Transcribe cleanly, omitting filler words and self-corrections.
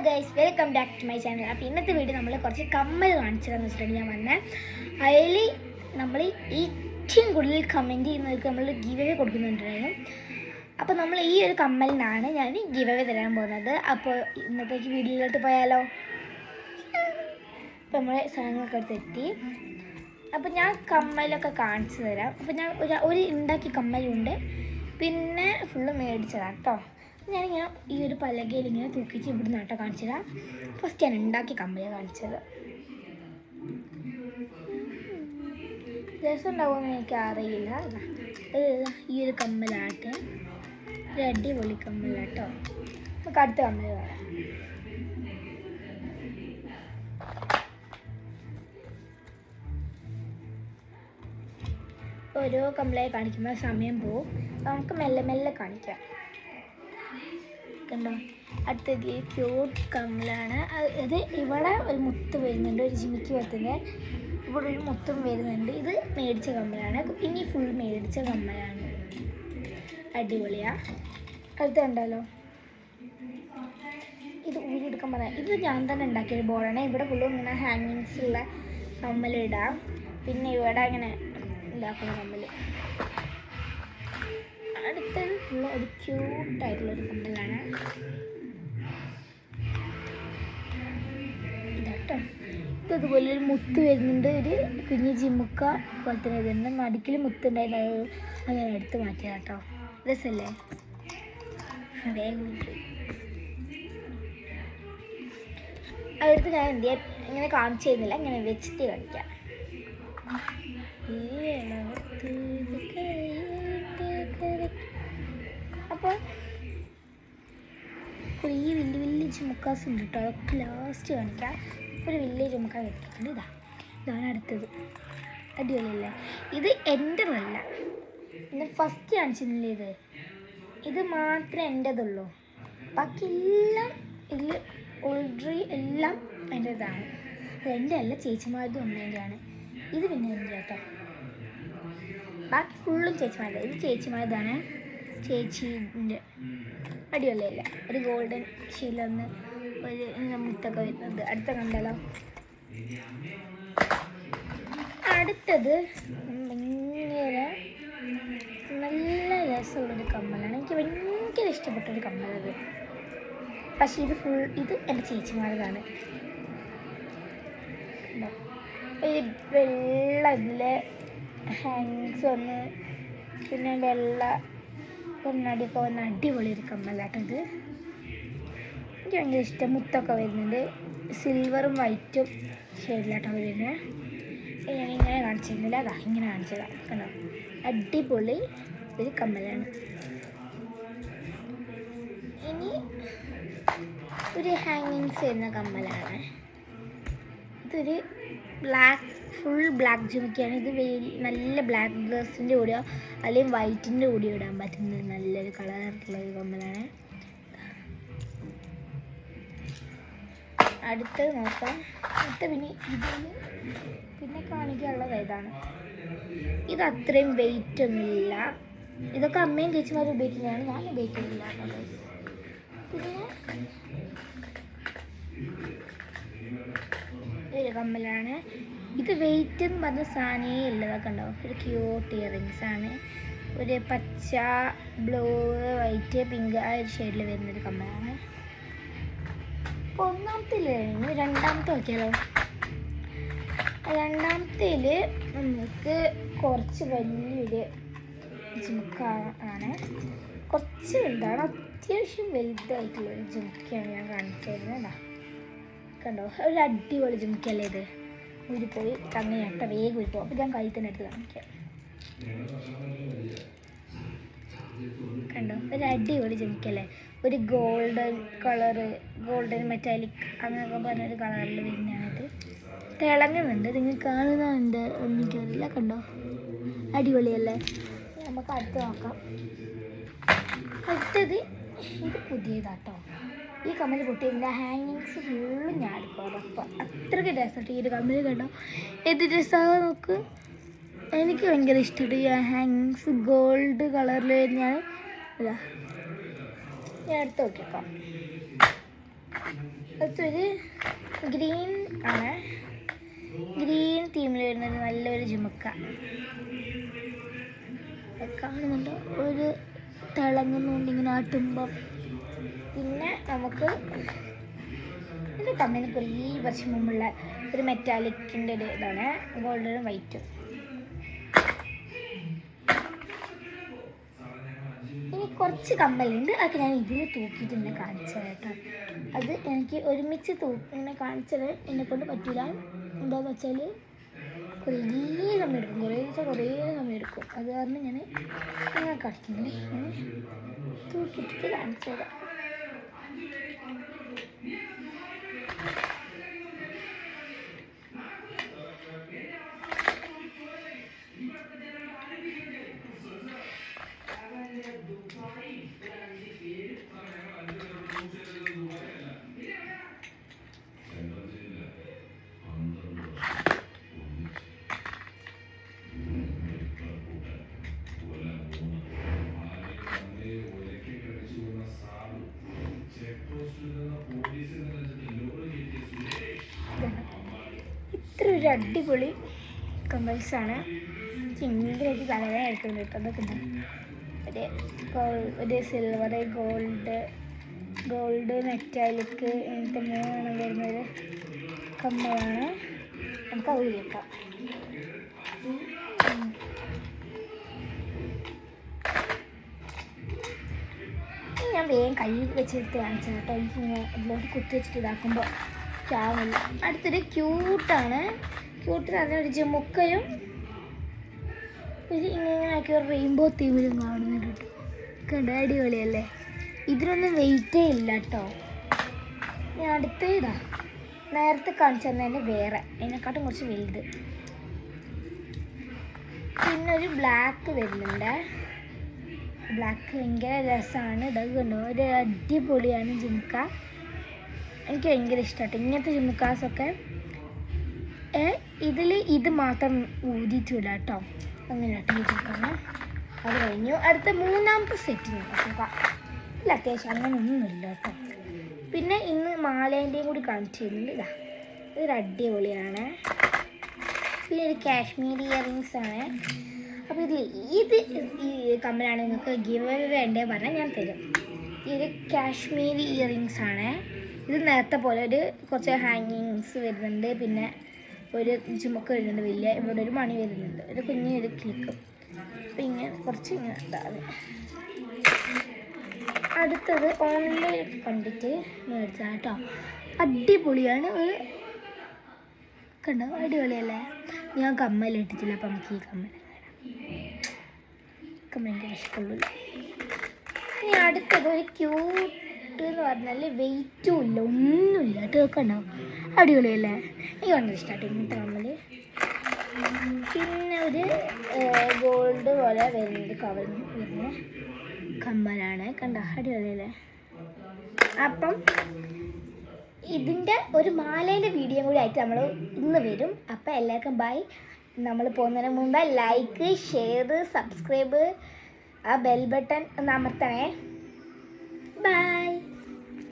Guys, welcome back to my channel. അപ്പോൾ ഇന്നത്തെ video നമ്മൾ കുറച്ച് കമ്മൽ കാണിച്ചതെന്ന് വെച്ചിട്ടുണ്ട് ഞാൻ വന്നത്. അതിൽ നമ്മൾ ഏറ്റവും കൂടുതൽ കമൻറ്റ് ചെയ്യുന്നവർക്ക് നമ്മൾ ഗിവ് അവേ കൊടുക്കുന്നുണ്ടായിരുന്നു. അപ്പോൾ നമ്മൾ ഈ ഒരു കമ്മലിനാണ് ഞാൻ ഗിവ് അവേ തരാൻ പോകുന്നത്. അപ്പോൾ ഇന്നത്തേക്ക് വീഡിയോയിലോട്ട് പോയാലോ? അപ്പോൾ നമ്മൾ സാധനങ്ങളൊക്കെ എടുത്തെത്തി. അപ്പോൾ ഞാൻ കമ്മലൊക്കെ കാണിച്ചു തരാം. അപ്പോൾ ഞാൻ ഒരു ഉണ്ടാക്കിയ കമ്മലുണ്ട്, പിന്നെ ഫുള്ള് മേടിച്ചതാണ് കേട്ടോ. ഞാനിങ്ങനെ ഈ ഒരു പലകയിൽ ഇങ്ങനെ തൂക്കിച്ച് ഇവിടെ നാട്ടോ കാണിച്ചു തരാം. ഫസ്റ്റ് ഞാൻ ഉണ്ടാക്കി കമ്മല് കാണിച്ചത്. രസം ഉണ്ടാവുമെന്ന് എനിക്ക് അറിയില്ല. ഈ ഒരു കമ്മലാട്ടെ, ഒരു അടിപൊളി കമ്മലാട്ടോ. നമുക്ക് അടുത്ത കമ്മല് കാണാം. ഓരോ കമ്മലായി കാണിക്കുമ്പോൾ സമയം പോവും. നമുക്ക് മെല്ലെ മെല്ലെ കാണിക്കാം. കണ്ടോ, അടുത്തത് ക്യൂട്ട് കമ്മലാണ്. അത് ഇവിടെ ഒരു മുത്ത് വരുന്നുണ്ട്, ഒരു ജിമിക്ക് വരുന്നത്. ഇവിടെ ഒരു മുത്തും വരുന്നുണ്ട്. ഇത് മേടിച്ച കമ്മലാണ്, ഇനി ഫുൾ മേടിച്ച കമ്മലാണ്. അടിപൊളിയാണ്. അടുത്ത കണ്ടാലോ, ഇത് ഊരിയെടുക്കാൻ പറയാം. ഇത് ഞാൻ തന്നെ ഉണ്ടാക്കിയൊരു ബോർഡാണ്. ഇവിടെ ഫുള്ളും ഇങ്ങനെ ഹാങ്ങിങ്സ് ഉള്ള കമ്മലിടാം. പിന്നെ ഇവിടെ അങ്ങനെ ഉണ്ടാക്കുന്ന കമ്മൽ. അടുത്തത് ഫുള്ള് ഒരു ക്യൂട്ടായിട്ടുള്ളൊരു കമ്മലാണ് ഇതാട്ടോ. ഇതുപോലെ ഒരു മുത്ത് വരുന്നുണ്ട്, ഒരു കുഞ്ഞ് ജിമുക്ക പോലെ തന്നെ വരുന്നുണ്ട്. നടുക്കിൽ മുത്തുണ്ടായിരുന്നു, അങ്ങനെ എടുത്ത് മാറ്റിയത് കേട്ടോ. രസമല്ലേ? വേഗം അടുത്ത് ഞാൻ എന്ത് ചെയ്യാൻ ഇങ്ങനെ കാണിച്ചു തരുന്നില്ല, ഇങ്ങനെ വെച്ചിട്ട് കളിക്കാം. അപ്പോൾ ഈ വലിയ വലിയ ചുമക്കാസ് ഉണ്ട് കേട്ടോ, അതൊക്കെ ലാസ്റ്റ് കാണിക്കാം. ഒരു വലിയ ചുമക്ക വെച്ചിട്ടുണ്ട്. ഇതാണ് അടുത്തത്. അടിപൊളിയല്ലേ? ഇത് എൻ്റെ അല്ല, എൻ്റെ ഫസ്റ്റ് കാണിച്ചില്ലേ. ഇത് മാത്രമേ എൻ്റെതുള്ളൂ, ബാക്കി എല്ലാം ഇതിൽ ഓൾറെഡി എല്ലാം എൻ്റെതാണ്. എൻ്റെ അല്ല, ചേച്ചിമാരതും അമ്മേൻ്റെയാണ്. ഇത് പിന്നെ എൻ്റെ കേട്ടോ, ബാക്കി ഫുള്ളും ചേച്ചിമാരുടെ. ഇത് ചേച്ചിമാരതാണ്, ചേച്ചീൻ്റെ. അടിപൊളിയല്ല? ഒരു ഗോൾഡൻ ശീലൊന്ന് ഒരു മുത്തൊക്കെ വരുന്നത്. അടുത്ത കണ്ടല്ലോ. അടുത്തത് ഭയങ്കര നല്ല രസമുള്ളൊരു കമ്മലാണ്. എനിക്ക് ഭയങ്കര ഇഷ്ടപ്പെട്ടൊരു കമ്മലത്. പക്ഷേ ഇത് എൻ്റെ ചേച്ചിമാരതാണ്. ഒരു വെള്ള ഇതിലെ ഹാങ്സ് വന്ന്, പിന്നെ വെള്ള കണ്ണാടിയൊക്കെ വന്ന് അടിപൊളി ഒരു കമ്മലാട്ടോ ഇത്. എനിക്ക് ഭയങ്കര ഇഷ്ടം. മുത്തൊക്കെ വരുന്നുണ്ട്, സിൽവറും വൈറ്റും ഷെയ്ഡിലാട്ടോ വരുന്നത്. ഞാനിങ്ങനെ കാണിച്ചിരുന്നില്ല, അതാ ഇങ്ങനെ കാണിച്ചതാണ്. കണ്ടോ, അടിപൊളി ഒരു കമ്മലാണ്. ഇനി ഒരു ഹാങ്ങിങ്സ് വരുന്ന കമ്മലാണ്. ഇതൊരു ഫുൾ ബ്ലാക്ക് ജുമിക്കാണ്. ഇത് നല്ല ബ്ലാക്ക് ഡ്രസ്സിൻ്റെ കൂടെയോ അല്ലെങ്കിൽ വൈറ്റിൻ്റെ കൂടെയോ ഇടാൻ പറ്റുന്ന നല്ലൊരു കളറുള്ള ഒരു കമ്മലാണ്. അടുത്തത് നോക്കാം. പിന്നെ കാണിക്കാനുള്ളത് ഇതാണ്. ഇത് അത്രയും വെയിറ്റ് ഒന്നുമില്ല. ഇതൊക്കെ അമ്മയും ചേച്ചിമാരും ഉപയോഗിക്കുന്നതാണ്, ഞാൻ ഉപയോഗിക്കുന്നില്ല. പിന്നെ ഒരു കമ്മലാണ്. ഇത് വെയിറ്റ് എന്ന് പറഞ്ഞ സാധനമേ ഇല്ലതൊക്കെ ഉണ്ടാവും. ഒരു ക്യൂട്ട് ഇയറിങ്സ് ആണ്. ഒരു പച്ച, ബ്ലൂ, വൈറ്റ്, പിങ്ക് ആ ഒരു ഷെയ്ഡിൽ വരുന്നൊരു കമ്മലാണ്. അപ്പോൾ ഒന്നാമത്തേൽ കഴിഞ്ഞു. രണ്ടാമത്തെ നോക്കിയാലോ. രണ്ടാമത്തേൽ നമുക്ക് കുറച്ച് വലിയൊരു ജുമുക്കാണ്. കുറച്ച് വലുതാണ്, അത്യാവശ്യം വലുതായിട്ടുള്ളൊരു ജുമുക്കയാണ് ഞാൻ കാണിച്ചു തരുന്നത്. കണ്ടോ, ഒരു അടിപൊളി ജുമുക്കല്ലേ ഇത്. ഊരിപ്പോയി തങ്ങനെയാട്ട വേഗം ഊരിപ്പോകും. അപ്പോൾ ഞാൻ കൈ തന്നെ എടുത്ത് കാണിക്കാം. കണ്ടോ, ഒരു അടിപൊളി ജുമുക്കല്ലേ? ഒരു ഗോൾഡൻ കളറ്, ഗോൾഡൻ മെറ്റാലിക് അങ്ങനെയൊക്കെ പറഞ്ഞൊരു കളറിൽ വരുന്നതാണിത്. തിളങ്ങുന്നുണ്ട്, നിങ്ങൾ കാണുന്നുണ്ട് എനിക്കറിയില്ല. കണ്ടോ, അടിപൊളിയല്ലേ? നമുക്ക് അടുത്ത് നോക്കാം. അടുത്തത് ഇത് പുതിയതാട്ടോ. ഈ കമ്മൽ പൊട്ടിയതിൻ്റെ ഹാങ്ങിങ്സ് ഫുള്ളും ഞാൻ എടുക്കും. അപ്പം അത്രയ്ക്ക് രസമായിട്ട് ഈ ഒരു കമ്മൽ. കണ്ടോ, ഏത് രസമാണ് നോക്ക്. എനിക്ക് ഭയങ്കര ഇഷ്ടപ്പെട്ടു ഈ ഹാങ്ങിങ്സ്. ഗോൾഡ് കളറിൽ ഞാൻ എടുത്ത് നോക്കിയേക്കാം. അടുത്തൊരു ഗ്രീൻ ആണ്, ഗ്രീൻ തീമിൽ വരുന്നത് നല്ലൊരു ജുമുക്ക കാണുന്നുണ്ട്, ഒരു തിളങ്ങുന്നുണ്ട് ഇങ്ങനെ ആട്ടുമ്പം. പിന്നെ നമുക്ക് എൻ്റെ കണ്ണിന് കുറേ വർഷം മുമ്പുള്ള ഒരു മെറ്റാലിക്കിൻ്റെ ഒരു ഇതാണ്, ഗോൾഡനും വൈറ്റും. ഇനി കുറച്ച് കമ്മലുണ്ട്, അതൊക്കെ ഞാൻ ഇതിൽ തൂക്കിയിട്ട് എന്നെ കാണിച്ചത് കേട്ടോ. അത് എനിക്ക് ഒരുമിച്ച് ഇങ്ങനെ കാണിച്ചത് എന്നെക്കൊണ്ട് പറ്റില്ല. എന്താണെന്ന് വെച്ചാൽ കുറേ സമയം എടുക്കും. അത് കാരണം ഞാൻ ഇങ്ങനെ കളിക്കുന്നുണ്ട്, ഇങ്ങനെ തൂക്കിയിട്ട് കാണിച്ചത്. ഇത്ര ഒരു അടിപൊളി കമ്മൽസാണ്. ഭയങ്കരമായിട്ട് തലവേദന എടുക്കുന്നുണ്ട് കേട്ടോ. അതൊക്കെ ഒരു സിൽവർ, ഗോൾഡ് മെറ്റാലിക് ഇങ്ങനത്തെ 3 വരുന്നൊരു കമ്മലാണ്. നമുക്ക് അത് കേൾക്കാം. ഞാൻ വേഗം കൈ വെച്ചെടുത്ത് കാണിച്ചത് കേട്ടോ. എനിക്ക് അതിലോട്ട് കുത്തി വെച്ചിട്ട് ഇതാക്കുമ്പോൾ ചാവില്ല. അടുത്തൊരു ക്യൂട്ടാണ്. ക്യൂട്ട് നല്ലൊരു ജുമുക്കയും ഒരു ഇങ്ങനെ ആക്കിയ ഒരു റെയിൻബോ തീമിലും കാണുന്നുണ്ട് കേട്ടോ. കണ്ട അടിപൊളിയല്ലേ. ഇതിനൊന്നും വെയിറ്റേ ഇല്ല കേട്ടോ. ഞാൻ അടുത്ത ഇതാ നേരത്തെ കാണിച്ചു തന്നെ വേറെ, അതിനെക്കാട്ടും കുറച്ച് വലുത്. പിന്നെ ഒരു ബ്ലാക്ക് വരുന്നുണ്ട്. ബ്ലാക്ക് ഭയങ്കര രസമാണ്. ഇതൊക്കെ കണ്ടോ, ഒരു അടിപൊളിയാണ് ജുമുക്ക. എനിക്ക് ഭയങ്കര ഇഷ്ടമാട്ടോ ഇങ്ങനത്തെ ജുമുക്കാസൊക്കെ. ഇതിൽ ഇത് മാത്രം ഊതിയിട്ടില്ല കേട്ടോ. അങ്ങനെ ഇട്ടിരിക്കണം. അത് കഴിഞ്ഞു. അടുത്ത 3ാമത്തെ സെറ്റ് നോക്കാം. ഇല്ല, അത്യാവശ്യം അങ്ങനെ ഒന്നുമില്ല കേട്ടോ. പിന്നെ ഇന്ന് മാലേൻ്റെയും കൂടി കാണിച്ചു തരുന്നുണ്ട്. ഇതാ ഇതൊരു അടിപൊളിയാണ്. പിന്നെ ഒരു കാശ്മീരി ഇയറിങ്സ് ആണ്. അപ്പോൾ ഇത് ഈ കമ്മലാണ് നിങ്ങൾക്ക് ഗിവ് വേണ്ടേ പറഞ്ഞാൽ ഞാൻ തരും. ഈ ഒരു കാശ്മീരി ഇയറിങ്സ് ആണ്. ഇത് നേരത്തെ പോലെ ഒരു കുറച്ച് ഹാങ്ങിങ്സ് വരുന്നുണ്ട്. പിന്നെ ഒരു ചുമക്ക വരുന്നുണ്ട് വലിയ. ഇവിടെ ഒരു മണി വരുന്നുണ്ട്, ഒരു കുഞ്ഞൊരു ക്ലിക്കും. അപ്പം ഇങ്ങനെ കുറച്ച് ഇങ്ങനെ ഇതാണ്. അടുത്തത് ഓൺലൈൻ കണ്ടിട്ട് മേടിച്ചതാണ് കേട്ടോ. അടിപൊളിയാണ്. ഒരു കണ്ടോ, അടിപൊളിയല്ലേ. ഞാൻ കമ്മലിട്ടിട്ടില്ല, അപ്പം നമുക്ക് ഈ കമ്മൽ ഭയങ്കര ഇഷ്ടമുള്ളൂ. ഇനി അടുത്തത് ഒരു ക്യൂട്ട് എന്ന് പറഞ്ഞാൽ വെയിറ്റും ഇല്ല, ഒന്നുമില്ല കേട്ടോ. കണ്ടോ, അടിപൊളിയല്ലേ. എനിക്ക് ഭയങ്കര ഇഷ്ടമായിട്ട് ഇങ്ങനത്തെ കമ്മൽ. പിന്നെ ഒരു ഗോൾഡ് പോലെ വരുന്നത് കവറിന് വരുന്ന കമ്മലാണ്. കണ്ടോ, അടിപൊളിയല്ലേ. അപ്പം ഇതിൻ്റെ ഒരു മാലേൻ്റെ വീഡിയോ കൂടി ആയിട്ട് നമ്മൾ ഇന്ന് വരും. അപ്പം എല്ലാവർക്കും ബൈ. നമ്മൾ പോകുന്നതിന് മുമ്പ് ലൈക്ക്, ഷെയർ, സബ്സ്ക്രൈബ്, ആ ബെൽ ബട്ടൺ ഒന്ന് അമർത്തണേ. ബൈ.